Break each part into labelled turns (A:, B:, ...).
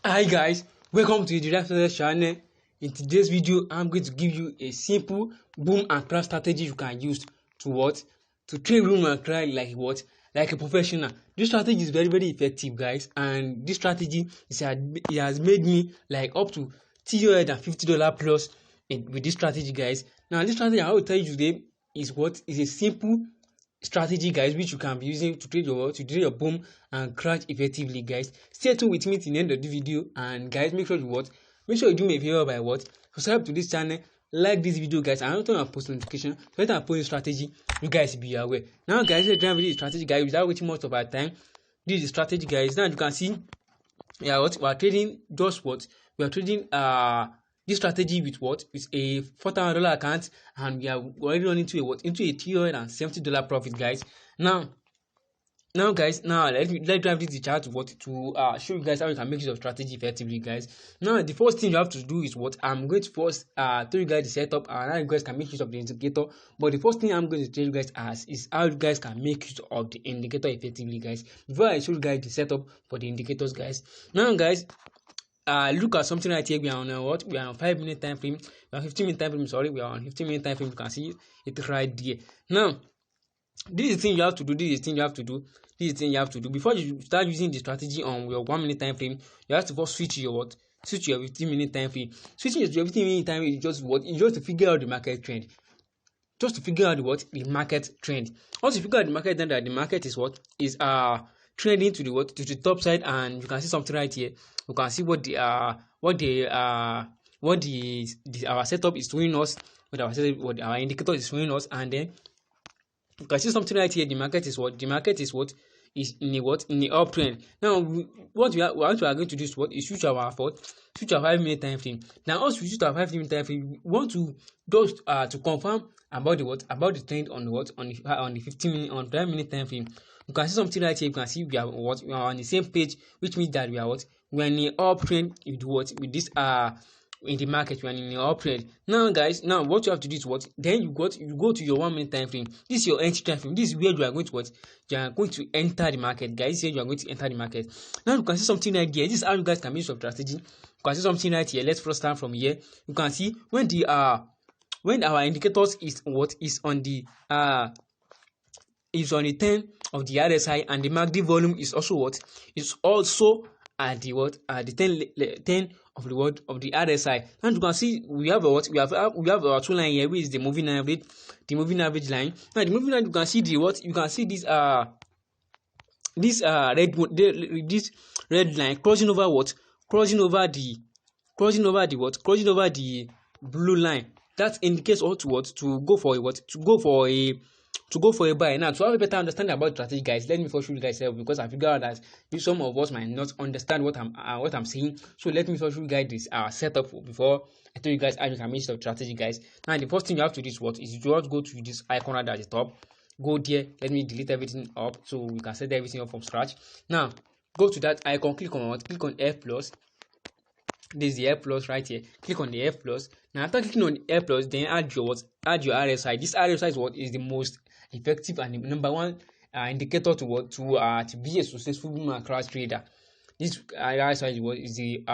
A: Hi guys, welcome to the Deriv channel. In today's video, I'm going to give you a simple boom and crash strategy you can use to what? To trade boom and crash like what? Like a professional. This strategy is very effective, guys, and this strategy it has made me like up to $350 plus with this strategy, guys. Now, this strategy I will tell you today is what is a simple strategy, guys, which you can be using to trade your boom and crash effectively, guys. Stay tuned with me till the end of the video, and guys, make sure you do me a favor by subscribe to this channel, like this video, guys, and turn on post notification so that I post strategy you guys be aware. Now, guys, let's dive into the strategy, guys, without wasting much of our time. This is the strategy, guys. Now you can see we are trading we are trading this strategy with a $4,000 account, and we are already running into a $370 profit, guys. Now guys, let's drive this chart to show you guys how you can make use of strategy effectively, guys. Now the first thing you have to do is I'm going to first tell you guys the setup and how you guys can make use of the indicator. But the first thing I'm going to tell you guys is how you guys can make use of the indicator effectively, guys, before I show you guys the setup for the indicators, guys. Now, guys, look at something right here. We are on we are on 5-minute time frame. We are 15-minute time frame. Sorry, we are on 15-minute time frame. You can see it right there. Now, this is the thing you have to do. This is the thing you have to do before you start using the strategy on your 1-minute time frame. You have to first switch your 15-minute time frame. Switching your 15-minute time frame is just to figure out the market trend. Just to figure out the market trend. Once you figure out the market trend, that the market is trending to the top side, and you can see something right here. You can see our setup is showing us, what our indicator is showing us, and then you can see something right here. The market is in the uptrend. Now, what we are going to do is switch our 5-minute time frame. Now, once we switch our 5-minute time frame, we want to just to confirm about the trend on the 5-minute time frame. You can see something right here. You can see we are on the same page, which means that we are in the uptrend with this in the market. We are in the uptrend. Now, guys, what you have to do is then you go to your 1-minute time frame. This is your entry time frame. This is where you are going to enter the market, guys. This is where you are going to enter the market. Now you can see something right here. This is how you guys can use your strategy. You can see something right here. Let's first start from here. You can see when our indicators is on the 10 of the RSI, and the MACD volume is also at the 10 of the RSI. And you can see we have our two line here, which is the moving average line. Now the moving average, you can see this red line crossing over the blue line. That indicates to go for a buy. Now, to have a better understanding about strategy, guys, let me first show you guys, because I figured out that some of us might not understand what I'm saying. So let me first show you guys this setup before I tell you guys how you can make use of strategy, guys. Now, the first thing you have to do is you just go to this icon right at the top. Go there. Let me delete everything up so we can set everything up from scratch. Now, go to that icon. Click on F plus. This is the F plus right here. Click on the F plus. Now, after clicking on the F plus, then add your RSI. This RSI is the most effective and the number one indicator to be a successful boom and crash trader. This RSI is the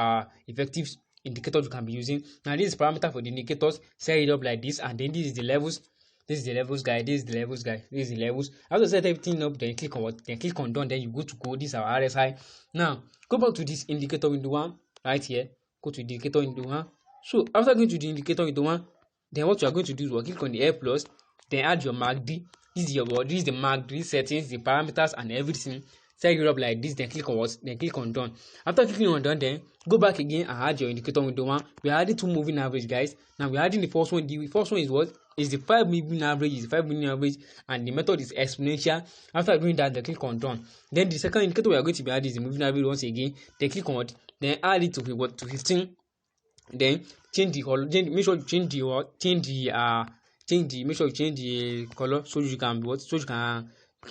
A: effective indicator you can be using. Now, this is parameter for the indicators. Set it up like this, and then this is the levels. This is the levels, guys. This is the levels. After set everything up, then click on done. Then you go to go. This is our RSI. Now, go back to this indicator window one right here. Go to the indicator window one. So after going to the indicator window one, then what you are going to do is click on the F plus, then add your MACD. This is the MACD settings, the parameters, and everything. Set it up like this. Then click on done. After clicking on done, then go back again and add your indicator window one. We are adding two moving average, guys. Now we are adding the first one. The first one is the 5 moving average, and the method is exponential. After doing that, then click on done. Then the second indicator we are going to be adding is the moving average once again. Then click on it. Then add it to 15. Then change the color. Make sure you change the color so you can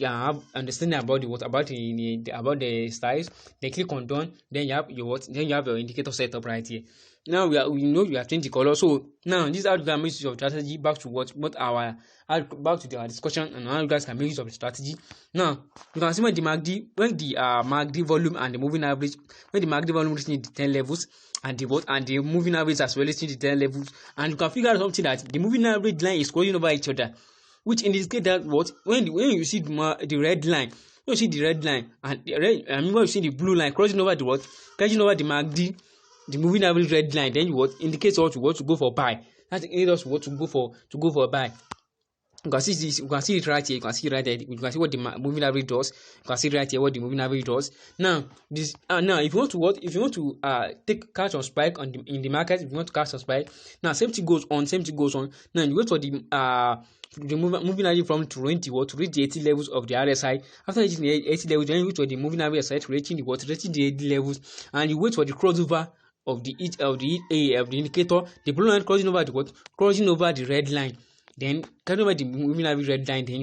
A: have understanding about the what about the styles, then click on done. Then you have your what? Then you have your indicator set up right here. Now we know you have changed the color. So now this is how you can make use of strategy. Back to what our back to our discussion and how you guys can make use of the strategy. Now you can see when the MACD volume and the moving average, when the MACD volume reaching the 10 levels and the moving average as well reaching the 10 levels, and you can figure out something that the moving average line is crossing over each other, which indicates that what when you see the red line, when you see the red line and the red, I mean when you see the blue line crossing over the what, crossing over the MACD, the moving average red line, then you what indicates what you want to go for buy. That indicates what to go for buy. You can see this. You can see it right here. You can see it right there. You can see what the moving average does. You can see right here what the moving average does. Now this now if you want to take catch or spike in the market, if you want to catch or spike, now same thing goes on. Now you wait for the moving average from to reach the 80 levels of the RSI. After reaching the 80 levels, then you wait for the moving average to reaching the 80 levels, and you wait for the crossover of the indicator, the blue line crossing over the red line. Then turn over the moving average red line. Then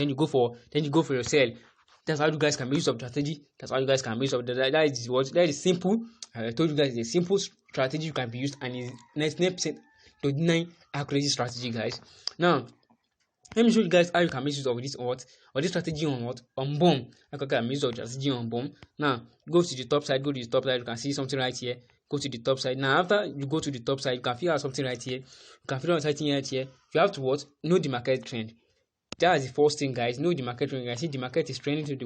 A: you go for your sell. That's how you guys can make use of strategy. That is simple. I told you guys it's a simple strategy you can be used, and it's 99% to 99 accuracy strategy, guys. Now let me show you guys how you can make use of this this strategy on BOM. I can make use of strategy on BOM. Now go to the top side. You can see something right here. Go to the top side. Now after you go to the top side, you can figure out something right here. You can figure out something right here. You have to know the market trend. That's the first thing, guys. Know the market trend. You can see the market is trending to the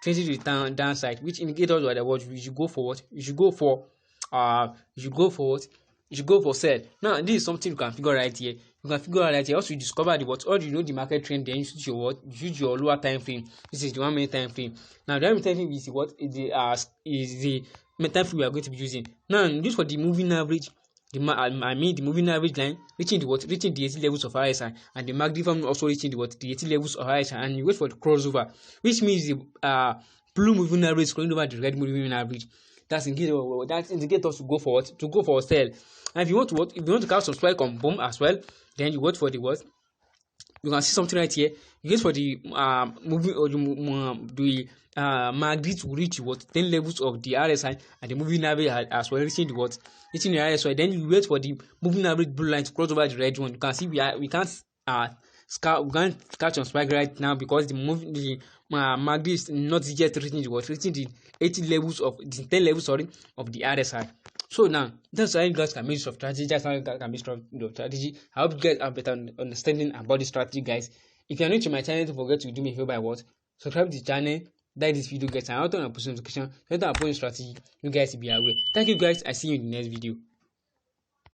A: trending to the downside, which indicates what you should go for. You should go for sell. Now this is something you can figure right here. Also you discover or you know the market trend, then you use your lower time frame. This is the 1 minute time frame. Now the 1 minute time frame is is the time frame we are going to be using. Now this for the moving average. The moving average line reaching the 80 levels of RSI, and the MACD form also reaching the 80 levels of RSI, and you wait for the crossover, which means the blue moving average going over the red moving average. That indicates us to go for a sell. And if you want to catch some spike on BOM as well, then you wait for the you can see something right here. You wait for the moving or the MACD to reach 10 levels of the RSI, and the moving average as well reaching the RSI. Then you wait for the moving average blue line to cross over the red one. You can see we can't catch on spike right now because the MACD is not yet reaching the 80 levels of the 10 levels of the RSI. So now that's how you guys can make use of strategy. That's how you guys can make use of strategy. I hope you guys have better understanding about the strategy, guys. If you are new to my channel, don't forget to do me a favor by subscribe to the channel, like this video, guys, and also on post notification. So that I post strategy, you guys will be aware. Thank you, guys. I see you in the next video.